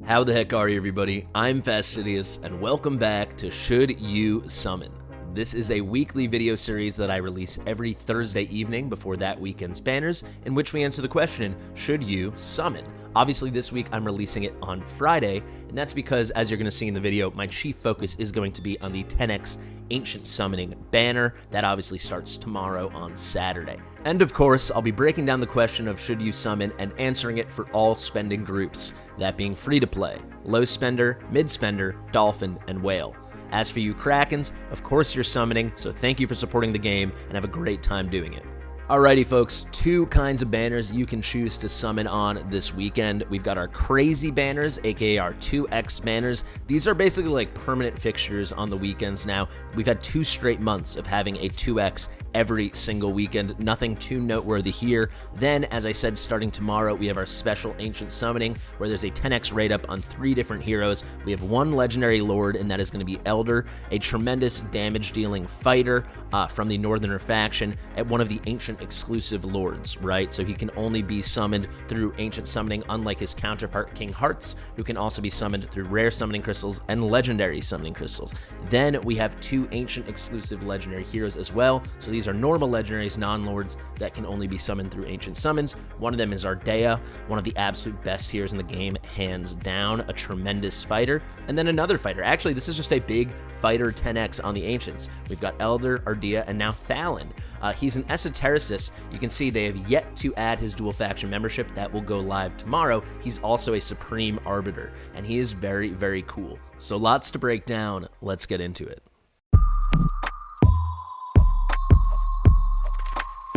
How the heck are you, everybody? I'm Fastidious, and welcome back to Should You Summon? This is a weekly video series that I release every Thursday evening before that weekend's banners, in which we answer the question, should you summon? Obviously, this week I'm releasing it on Friday, and that's because, as you're going to see in the video, my chief focus is going to be on the 10x Ancient Summoning banner. That obviously starts tomorrow on Saturday. And of course, I'll be breaking down the question of should you summon and answering it for all spending groups, that being free to play, low spender, mid spender, dolphin, and whale. As for you Krakens, of course you're summoning, so thank you for supporting the game and have a great time doing it. Alrighty folks, two kinds of banners you can choose to summon on this weekend. We've got our crazy banners, aka our 2x banners. These are basically like permanent fixtures on the weekends now. We've had 2 straight months of having a 2x every single weekend. Nothing too noteworthy here. Then, as I said, starting tomorrow, we have our special Ancient Summoning, where there's a 10x rate up on 3 different heroes. We have 1 legendary lord, and that is going to be Eldrr, a tremendous damage-dealing fighter from the Northerner faction at one of the ancient exclusive lords, right? So he can only be summoned through Ancient Summoning, unlike his counterpart King Hearts, who can also be summoned through rare summoning crystals and legendary summoning crystals. Then we have 2 ancient exclusive legendary heroes as well. So these are normal legendaries, non-lords, that can only be summoned through ancient summons. One of them is Ardea, one of the absolute best heroes in the game, hands down, a tremendous fighter. And then another fighter. Actually, this is just a big fighter 10x on the ancients. We've got Elddr, Ardea, and now Thallen. He's an esotericist. You can see they have yet to add his dual faction membership. That will go live tomorrow. He's also a supreme arbiter, and he is very, very cool. So lots to break down. Let's get into it.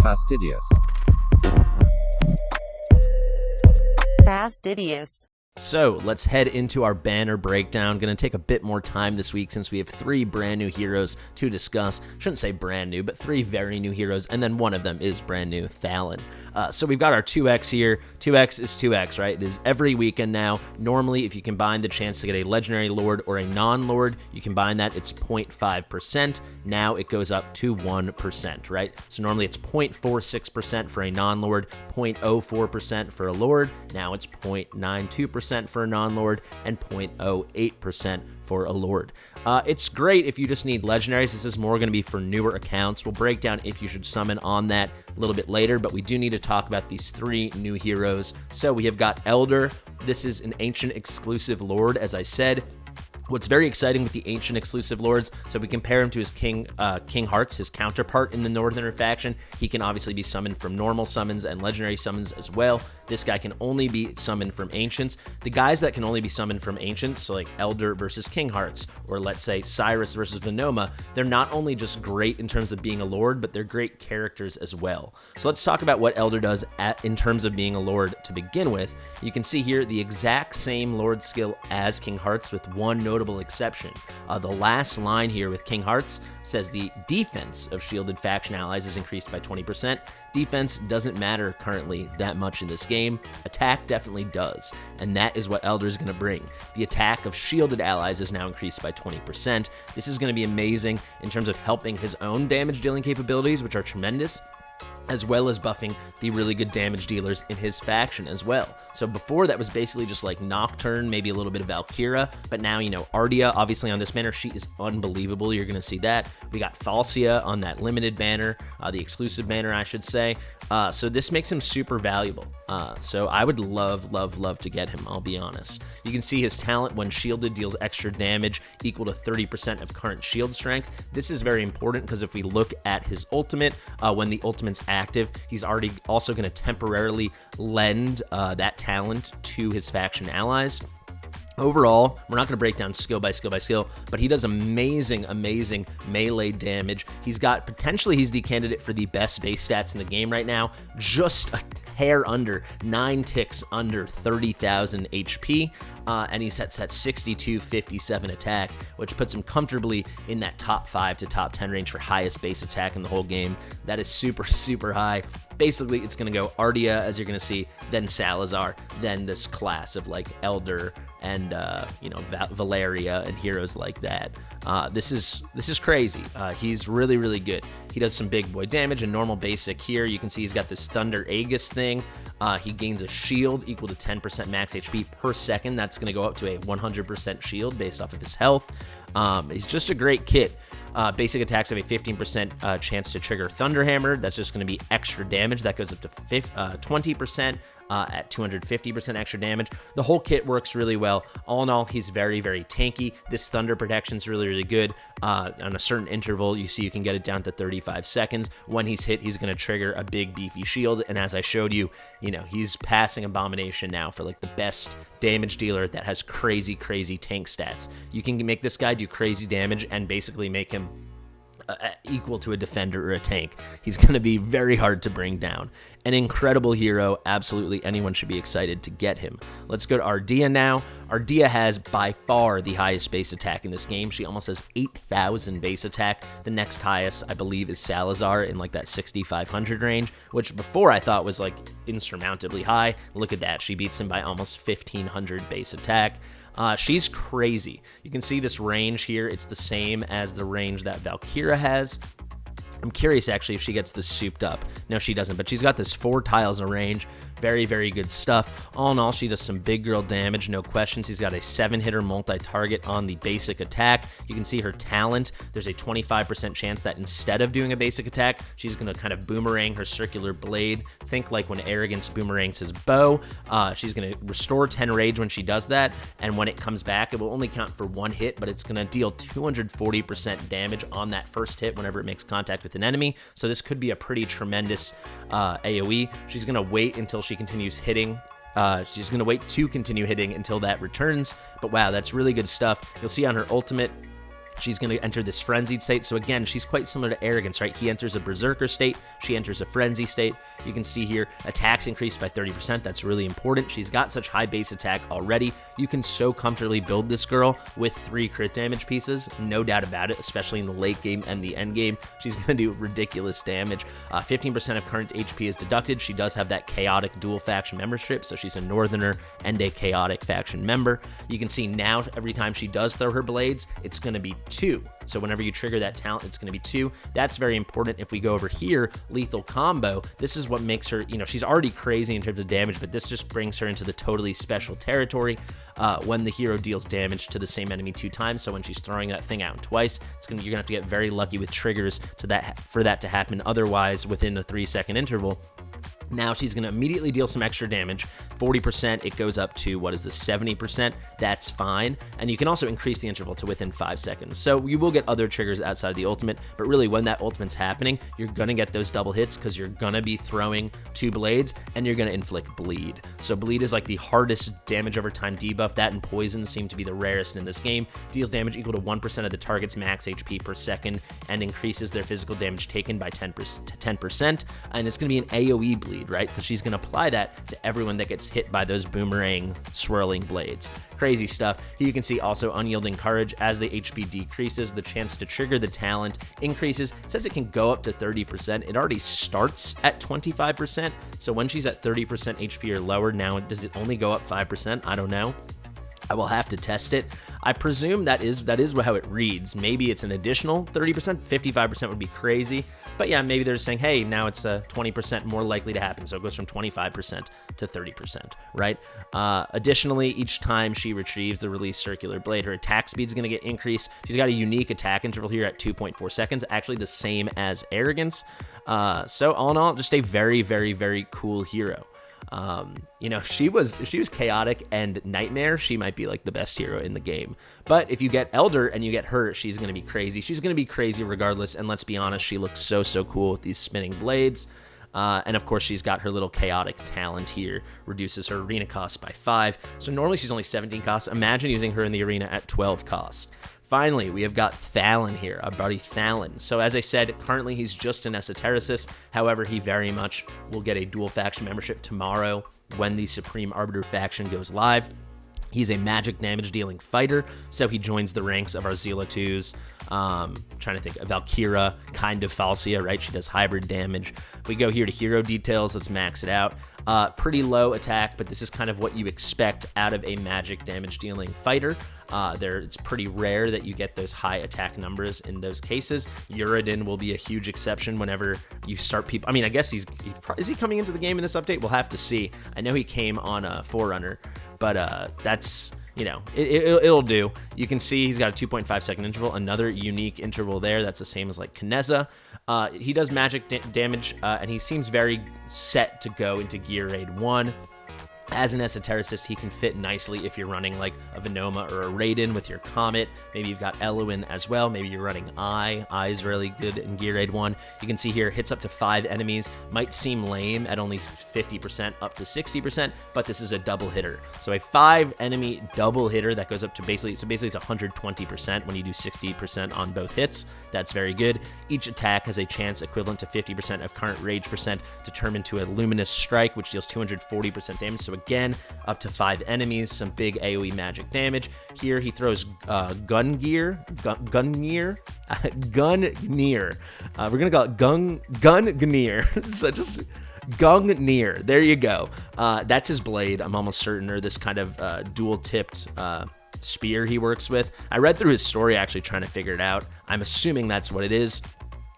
Fastidious. Fastidious. So let's head into our banner breakdown. Going to take a bit more time this week since we have 3 brand new heroes to discuss. Shouldn't say brand new, but 3 very new heroes, and then one of them is brand new, Thallen. So we've got our 2x here. 2x is 2x, right? It is every weekend now. Normally, if you combine the chance to get a legendary lord or a non-lord, you combine that, it's 0.5%. Now it goes up to 1%, right? So normally it's 0.46% for a non-lord, 0.04% for a lord. Now it's 0.92% for a non-lord, and 0.08% for a lord. It's great if you just need legendaries. This is more going to be for newer accounts. We'll break down if you should summon on that a little bit later, but we do need to talk about these 3 new heroes. So we have got Eldrr. This is an ancient exclusive lord, as I said. What's very exciting with the ancient exclusive lords, so we compare him to his King Hearts, his counterpart in the Northerner faction. He can obviously be summoned from normal summons and legendary summons as well. This guy can only be summoned from ancients. The guys that can only be summoned from ancients, so like Eldrr versus King Hearts, or let's say Cyrus versus Venoma, they're not only just great in terms of being a lord, but they're great characters as well. So let's talk about what Eldrr does in terms of being a lord to begin with. You can see here the exact same lord skill as King Hearts, with one notable exception. The last line here with King Hearts says the defense of shielded faction allies is increased by 20%. Defense doesn't matter currently that much in this game. Attack definitely does, and that is what Eldrr is going to bring. The attack of shielded allies is now increased by 20%. This is going to be amazing in terms of helping his own damage dealing capabilities, which are tremendous, as well as buffing the really good damage dealers in his faction as well. So before, that was basically just like Nocturne, maybe a little bit of Valkyria, but now, you know, Ardea, obviously on this banner, she is unbelievable. You're going to see that. We got Falcia on that limited banner, the exclusive banner, I should say. So this makes him super valuable. So I would love, love, love to get him, I'll be honest. You can see his talent when shielded deals extra damage equal to 30% of current shield strength. This is very important because if we look at his ultimate, when the ultimate's active, he's already also going to temporarily lend that talent to his faction allies. Overall, we're not going to break down skill by skill by skill, but he does amazing, amazing melee damage. He's the candidate for the best base stats in the game right now, just a hair under, 9 ticks under 30,000 HP, and he's at that 6257 attack, which puts him comfortably in that top 5 to top 10 range for highest base attack in the whole game. That is super, super high. Basically, it's going to go Ardea, as you're going to see, then Salazar, then this class of like Eldrr and Valeria and heroes like that. This is crazy. He's really, really good. He does some big boy damage and normal basic here. You can see he's got this Thunder Aegis thing. He gains a shield equal to 10% max HP per second. That's going to go up to a 100% shield based off of his health. He's just a great kit. Basic attacks have a 15% chance to trigger Thunderhammer. That's just going to be extra damage. That goes up to 20% at 250% extra damage. The whole kit works really well. All in all, he's very, very tanky. This Thunder protection is really, really good. On a certain interval, you see you can get it down to 35 seconds. When he's hit, he's going to trigger a big, beefy shield. And as I showed you, he's passing Abomination now for like the best damage dealer that has crazy, crazy tank stats. You can make this guy do crazy damage and basically make him equal to a defender or a tank. He's going to be very hard to bring down. An incredible hero. Absolutely anyone should be excited to get him. Let's go to Ardea now. Ardea has by far the highest base attack in this game. She almost has 8,000 base attack. The next highest, I believe, is Salazar in like that 6,500 range, which before I thought was like insurmountably high. Look at that. She beats him by almost 1,500 base attack. She's crazy. You can see this range here. It's the same as the range that Valkyra has. I'm curious, actually, if she gets this souped up. No, she doesn't, but she's got this 4 tiles of range. Very, very good stuff. All in all, she does some big girl damage, no questions. He's got a 7-hitter multi-target on the basic attack. You can see her talent. There's a 25% chance that instead of doing a basic attack, she's going to kind of boomerang her circular blade. Think like when Arrogance boomerangs his bow. She's going to restore 10 rage when she does that, and when it comes back, it will only count for 1 hit, but it's going to deal 240% damage on that first hit whenever it makes contact with an enemy. So this could be a pretty tremendous AoE. She's going to wait until she continues hitting. She's going to wait to continue hitting until that returns. But wow, that's really good stuff. You'll see on her ultimate, she's going to enter this frenzied state. So again, she's quite similar to Arrogance, right? He enters a berserker state. She enters a frenzy state. You can see here, attacks increased by 30%. That's really important. She's got such high base attack already. You can so comfortably build this girl with 3 crit damage pieces. No doubt about it, especially in the late game and the end game. She's going to do ridiculous damage. 15% of current HP is deducted. She does have that chaotic dual faction membership, so she's a Northerner and a chaotic faction member. You can see now, every time she does throw her blades, it's going to be 2. So whenever you trigger that talent, it's going to be 2. That's very important. If we go over here, lethal combo, this is what makes her, she's already crazy in terms of damage, but this just brings her into the totally special territory when the hero deals damage to the same enemy 2 times. So when she's throwing that thing out twice, you're going to have to get very lucky with triggers for that to happen. Otherwise, within a 3-second interval, now she's going to immediately deal some extra damage. 40%, it goes up to, 70%. That's fine. And you can also increase the interval to within 5 seconds. So you will get other triggers outside of the ultimate, but really when that ultimate's happening, you're going to get those double hits because you're going to be throwing 2 blades and you're going to inflict bleed. So bleed is like the hardest damage over time debuff. That and poison seem to be the rarest in this game. Deals damage equal to 1% of the target's max HP per second and increases their physical damage taken by 10%. And it's going to be an AoE bleed, right? Because she's going to apply that to everyone that gets hit by those boomerang swirling blades. Crazy stuff. Here you can see also Unyielding Courage. As the HP decreases, the chance to trigger the talent increases. It says it can go up to 30%. It already starts at 25%. So when she's at 30% HP or lower, now does it only go up 5%? I don't know. I will have to test it. I presume that is how it reads. Maybe it's an additional 30%. 55% would be crazy. But yeah, maybe they're saying, hey, now it's 20% more likely to happen. So it goes from 25% to 30%, right? Additionally, each time she retrieves the released circular blade, her attack speed is going to get increased. She's got a unique attack interval here at 2.4 seconds, actually the same as Arrogance. So all in all, just a very, very, very cool hero. If she was chaotic and nightmare, she might be like the best hero in the game. But if you get Eldrr and you get her, she's going to be crazy. She's going to be crazy regardless. And let's be honest, she looks so, so cool with these spinning blades. And of course, she's got her little chaotic talent here, reduces her arena cost by 5. So normally she's only 17 costs. Imagine using her in the arena at 12 costs. Finally, we have got Thallen here, our buddy Thallen. So as I said, currently he's just an esotericist. However, he very much will get a dual faction membership tomorrow when the Supreme Arbiter faction goes live. He's a magic damage dealing fighter, so he joins the ranks of our Zila 2s. Trying to think, Valkyra, kind of Falsia, right? She does hybrid damage. If we go here to hero details, let's max it out. Pretty low attack, but this is kind of what you expect out of a magic damage dealing fighter. It's pretty rare that you get those high attack numbers in those cases. Uridin will be a huge exception whenever you start people. I mean, I guess is he coming into the game in this update? We'll have to see. I know he came on a Forerunner, but that's, you know, it'll do. You can see he's got a 2.5 second interval, another unique interval there. That's the same as like Kineza. He does magic damage, and he seems very set to go into Gear Raid 1. As an esotericist, he can fit nicely if you're running like a Venoma or a Raiden with your Comet. Maybe you've got Eluin as well. Maybe you're running Eye. Eye's really good in Gear Raid 1. You can see here, hits up to 5 enemies. Might seem lame at only 50% up to 60%, but this is a double hitter. So a 5 enemy double hitter that goes up to basically it's 120% when you do 60% on both hits. That's very good. Each attack has a chance equivalent to 50% of current rage percent to turn into a luminous strike, which deals 240% damage. So again, up to 5 enemies, some big AoE magic damage. Here he throws Gungnir. We're gonna call it Gungnir. So just Gungnir. There you go. That's his blade, I'm almost certain, or this kind of dual-tipped spear he works with. I read through his story actually trying to figure it out. I'm assuming that's what it is.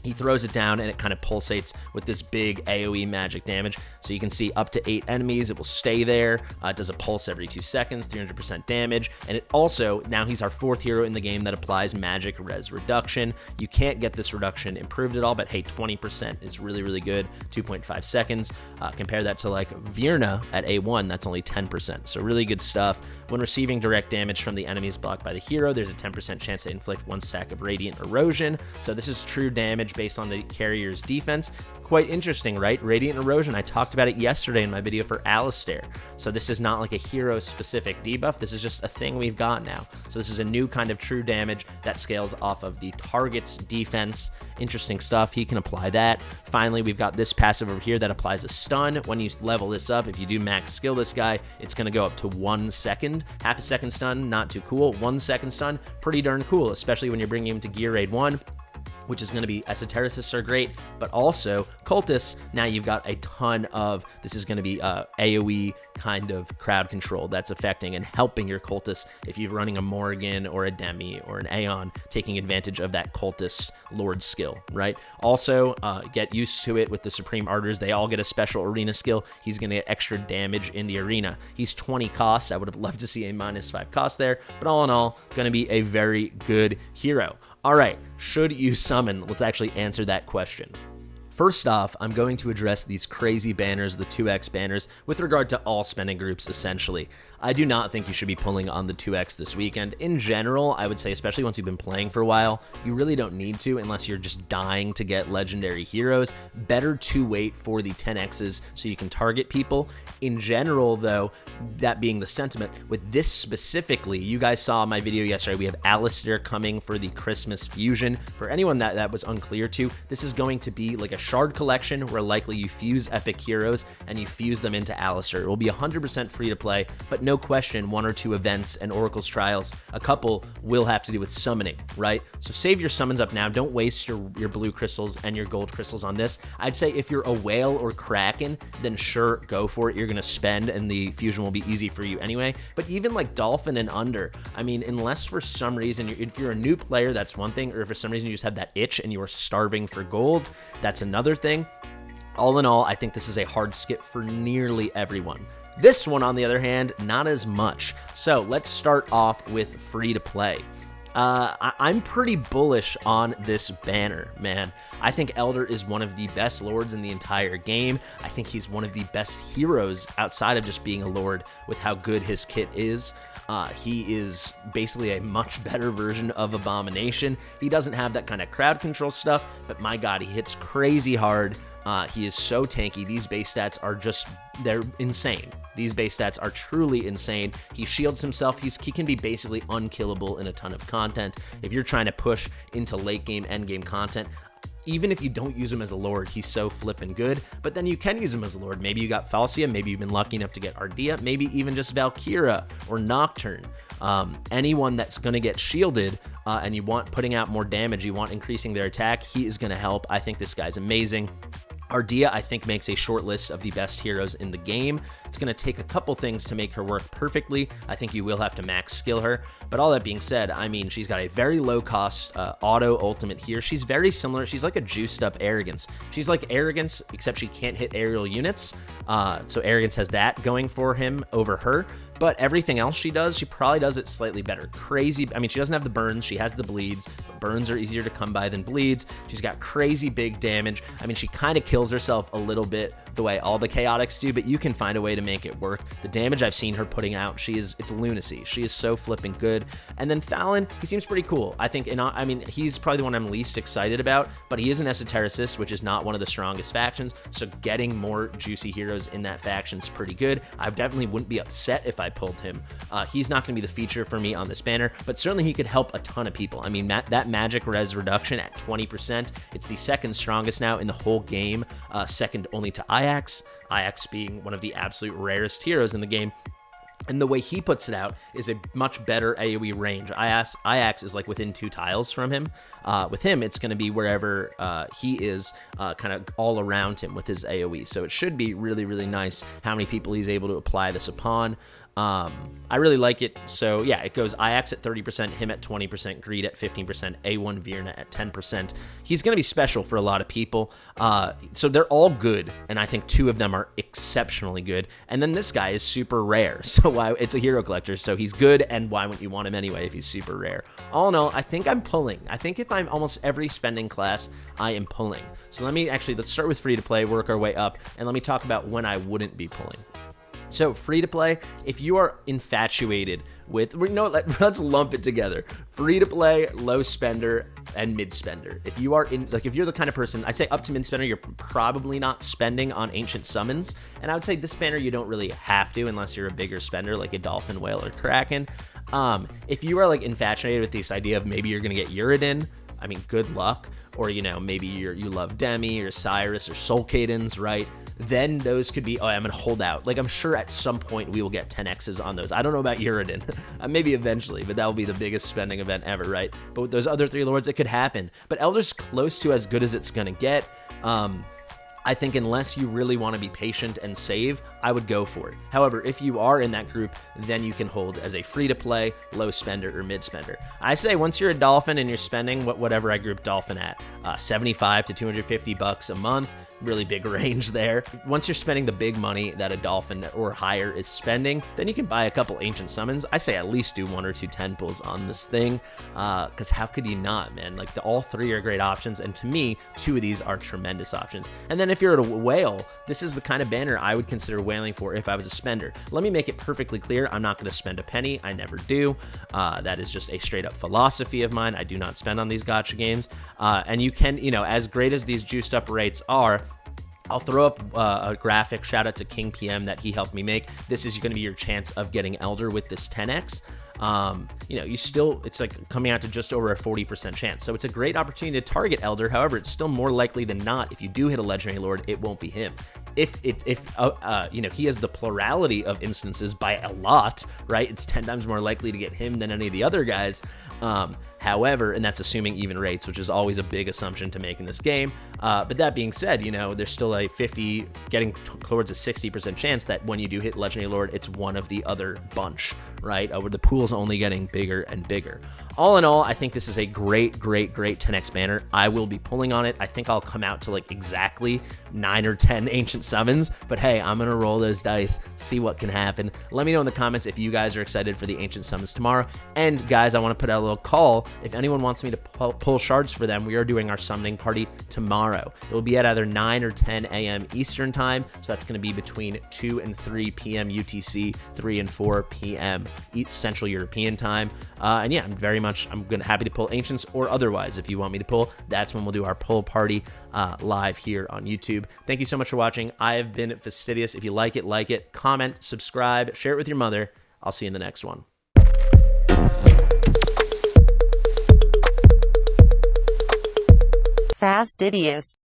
He throws it down and it kind of pulsates with this big AoE magic damage. So you can see up to 8 enemies, it will stay there. It does a pulse every 2 seconds, 300% damage. And it also, now he's our 4th hero in the game that applies magic res reduction. You can't get this reduction improved at all, but hey, 20% is really, really good. 2.5 seconds. Compare that to like Virna at A1, that's only 10%. So really good stuff. When receiving direct damage from the enemies blocked by the hero, there's a 10% chance to inflict 1 stack of radiant erosion. So this is true damage based on the carrier's defense. Quite interesting, right? Radiant erosion, I talked about it yesterday in my video for Alistair. So this is not like a hero specific debuff, this is just a thing we've got now. So this is a new kind of true damage that scales off of the target's defense. Interesting stuff, he can apply that. Finally, we've got this passive over here that applies a stun. When you level this up, if you do max skill this guy, it's gonna go up to 1 second. Half a second stun, not too cool. 1 second stun, pretty darn cool, especially when you're bringing him to Gear Raid 1. Which is going to be, esotericists are great, but also cultists. Now you've got a ton of, this is going to be AoE kind of crowd control that's affecting and helping your cultists if you're running a Morrigan or a Demi or an Aeon, taking advantage of that cultist lord skill, right? Also, get used to it with the Supreme Arders. They all get a special arena skill. He's going to get extra damage in the arena. He's 20 costs. I would have loved to see a -5 cost there, but all in all, going to be a very good hero. All right, should you summon? Let's actually answer that question. First off, I'm going to address these crazy banners, the 2x banners, with regard to all spending groups, essentially. I do not think you should be pulling on the 2x this weekend. In general, I would say, especially once you've been playing for a while, you really don't need to unless you're just dying to get legendary heroes. Better to wait for the 10x's so you can target people. In general, though, that being the sentiment, with this specifically, you guys saw my video yesterday, we have Alistair coming for the Christmas Fusion. For anyone that was unclear to, this is going to be like a shard collection where likely you fuse epic heroes and you fuse them into Alistair. It will be 100% free to play, but no question, 1 or 2 events and Oracle's Trials, a couple will have to do with summoning, right? So save your summons up now. Don't waste your blue crystals and your gold crystals on this. I'd say if you're a Whale or Kraken, then sure, go for it. You're going to spend and the fusion will be easy for you anyway. But even like Dolphin and under, I mean, unless for some reason, if you're a new player, that's one thing, or if for some reason you just have that itch and you are starving for gold, that's another thing. All in all, I think this is a hard skip for nearly everyone. This one, on the other hand, not as much. So let's start off with free to play. I'm pretty bullish on this banner, man. I think Eldrr is one of the best lords in the entire game. I think he's one of the best heroes outside of just being a lord with how good his kit is. He is basically a much better version of Abomination. He doesn't have that kind of crowd control stuff, but my god, he hits crazy hard. He is so tanky. These base stats are just, they're insane. These base stats are truly insane. He shields himself. He can be basically unkillable in a ton of content. If you're trying to push into late game, end game content, even if you don't use him as a Lord, he's so flippin' good. But then you can use him as a Lord. Maybe you got Falcia, maybe you've been lucky enough to get Ardea, maybe even just Valkyra or Nocturne. Anyone that's going to get shielded and you want putting out more damage, you want increasing their attack, he is going to help. I think this guy's amazing. Ardea, I think, makes a short list of the best heroes in the game. It's going to take a couple things to make her work perfectly. I think you will have to max skill her. But all that being said, I mean, she's got a very low-cost auto ultimate here. She's very similar. She's like a juiced-up Arrogance. She's like Arrogance, except she can't hit aerial units. So Arrogance has that going for him over her. But everything else she does, she probably does it slightly better. Crazy. I mean, she doesn't have the burns. She has the bleeds. But burns are easier to come by than bleeds. She's got crazy big damage. I mean, she kind of kills herself a little bit the way all the Chaotix do, but you can find a way to make it work. The damage I've seen her putting out, it's lunacy. She is so flipping good. And then Thallen, he seems pretty cool. I think, he's probably the one I'm least excited about, but he is an esotericist, which is not one of the strongest factions, so getting more juicy heroes in that faction is pretty good. I definitely wouldn't be upset if I pulled him. He's not going to be the feature for me on this banner, but certainly he could help a ton of people. I mean, that magic res reduction at 20%, it's the second strongest now in the whole game, second only to Ajax being one of the absolute rarest heroes in the game. And the way he puts it out is a much better AoE range. Ajax is like within 2 tiles from him. With him, it's going to be wherever he is, kind of all around him with his AoE. So it should be really, really nice how many people he's able to apply this upon. I really like it. So yeah, it goes Ajax at 30%, him at 20%, Greed at 15%, A1 Virna at 10%. He's going to be special for a lot of people. So they're all good, and I think 2 of them are exceptionally good. And then this guy is super rare, so why? It's a hero collector, so he's good, and why wouldn't you want him anyway if he's super rare? All in all, I think I'm pulling. I think if I'm almost every spending class, I am pulling. So let's start with free to play, work our way up, and let me talk about when I wouldn't be pulling. So free to play, if you are infatuated with, let's lump it together. Free to play, low spender, and mid spender. If you are if you're the kind of person, I'd say up to mid spender, you're probably not spending on ancient summons. And I would say this banner, you don't really have to unless you're a bigger spender like a Dolphin, Whale, or Kraken. If you are like infatuated with this idea of maybe you're going to get Uridin, I mean, good luck. Or, maybe you love Demi or Cyrus or Soul Cadens, right? Then those could be, I'm going to hold out. Like, I'm sure at some point we will get 10Xs on those. I don't know about Uridin. Maybe eventually, but that will be the biggest spending event ever, right? But with those other 3 lords, it could happen. But Eldr's close to as good as it's going to get. I think unless you really want to be patient and save, I would go for it. However, if you are in that group, then you can hold as a free-to-play, low spender, or mid-spender. I say once you're a Dolphin and you're spending whatever I group Dolphin at, 75 to 250 bucks a month, really big range there. Once you're spending the big money that a Dolphin or higher is spending, then you can buy a couple ancient summons. I say at least do 1 or 2 10 pulls on this thing, because how could you not, man? Like, all 3 are great options, and to me, 2 of these are tremendous options. And then if you're at a whale, this is the kind of banner I would consider whaling for if I was a spender. Let me make it perfectly clear, I'm not going to spend a penny. I never do. That is just a straight up philosophy of mine. I do not spend on these gacha games. And you can, as great as these juiced up rates are, I'll throw up a graphic, shout out to King PM that he helped me make. This is going to be your chance of getting Eldrr with this 10x. It's like coming out to just over a 40% chance. So it's a great opportunity to target Eldrr. However, it's still more likely than not, if you do hit a legendary lord, it won't be him. If he has the plurality of instances by a lot, right? It's 10 times more likely to get him than any of the other guys. However, and that's assuming even rates, which is always a big assumption to make in this game. But that being said, there's still a 50, getting towards a 60% chance that when you do hit Legendary Lord, it's one of the other bunch, right? Where the pool's only getting bigger and bigger. All in all, I think this is a great 10x banner. I will be pulling on it. I think I'll come out to like exactly 9 or 10 ancient summons, but hey, I'm gonna roll those dice, see what can happen. Let me know in the comments if you guys are excited for the ancient summons tomorrow. And guys, I want to put out a little call. If anyone wants me to pull shards for them, we are doing our summoning party tomorrow. It will be at either 9 or 10 a.m. Eastern time, so that's going to be between 2 and 3 p.m. UTC, 3 and 4 p.m. Central European time. And yeah, I'm happy to pull ancients or otherwise. If you want me to pull, that's when we'll do our pull party live here on YouTube. Thank you so much for watching. I have been Fastidious. If you like it, comment, subscribe, share it with your mother. I'll see you in the next one. Fastidious.